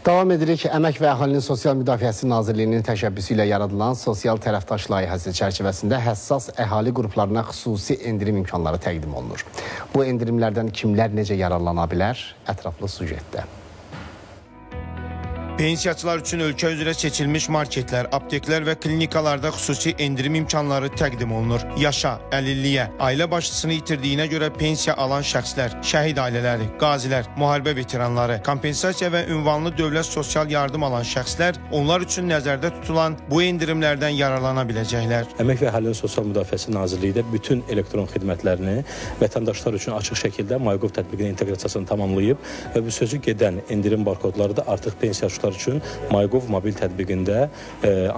Davam edirik. Əmək və Əhalinin Sosial Müdafiəsi Nazirliyinin təşəbbüsü ilə yaradılan sosial tərəfdaş layihəsi çərçivəsində həssas əhali qruplarına xüsusi endirim imkanları təqdim olunur. Bu endirimlərdən kimlər necə yararlana bilər? Ətraflı süjetdə. Pensiyaçılar üçün ölkə üzrə seçilmiş marketlər, apteklər və klinikalarda xüsusi endirim imkanları təqdim olunur. Yaşa, əlilliyə, ailə başçısını itirdiyinə görə pensiya alan şəxslər, şəhid ailələri, qazilər, müharibə veteranları, kompensasiya və ünvanlı dövlət sosial yardım alan şəxslər onlar üçün nəzərdə tutulan bu endirimlərdən yararlana biləcəklər. Əmək və Əhalinin Sosial Müdafiəsi Nazirliyi də bütün elektron xidmətlərini vətəndaşlar üçün açıq şəkildə MyGov tətbiqinin inteqrasiyasını tamamlayıb və bu sözü gedən endirim barkodları da artıq pensiyaçılar üçün MyGov mobil tətbiqində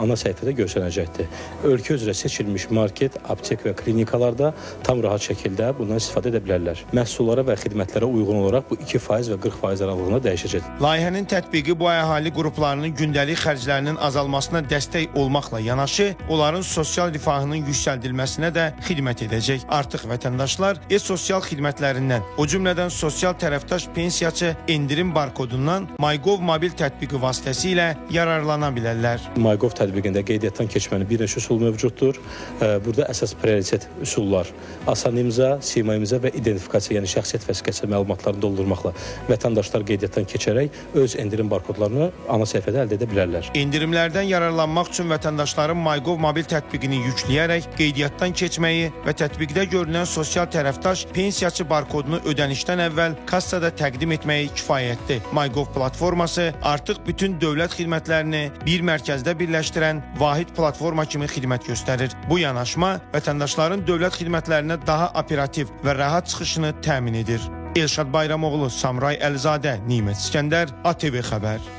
ana səhifədə göstərəcəkdir. Ölkə üzrə seçilmiş market, aptek və klinikalarda tam rahat şəkildə bundan istifadə edə bilərlər. Məhsullara və xidmətlərə uyğun olaraq bu 2% və 40% aralığında dəyişəcək. Layihənin tətbiqi bu əhali qruplarının gündəlik xərclərinin azalmasına dəstək olmaqla yanaşı, onların sosial rifahının yüksəldilməsinə də xidmət edəcək. Artıq vətəndaşlar e-sosial xidmətlərindən, o cümlədən sosial tərəfdaş pensiyaçı endirim barkodundan MyGov mobil tətbiqi vasitəsilə yararlana bilərlər. MyGov tətbiqində qeydiyyatdan keçmənin bir neçə üsul mövcuddur. Burada əsas prioritet üsullar asan imza, sima imza və identifikasiya, yəni şəxsiyyət vəsiqəsi məlumatlarını doldurmaqla vətəndaşlar qeydiyyatdan keçərək öz endirim barkodlarını ana səhifədə əldə edə bilərlər. Endirimlərdən yararlanmaq üçün vətəndaşların MyGov mobil tətbiqini yükləyərək qeydiyyatdan keçməyi və tətbiqdə görünən sosial tərəfdaş pensiyaçı barkodunu ödənişdən əvvəl kassada təqdim etməyi kifayətdir. MyGov platforması artıq bütün dövlət xidmətlərini bir mərkəzdə birləşdirən vahid platforma kimi xidmət göstərir. Bu yanaşma vətəndaşların dövlət xidmətlərinə daha operativ və rahat çıxışını təmin edir. Elşad Bayramoğlu, Samray Əlizadə, Nimət İskəndər, ATV Xəbər.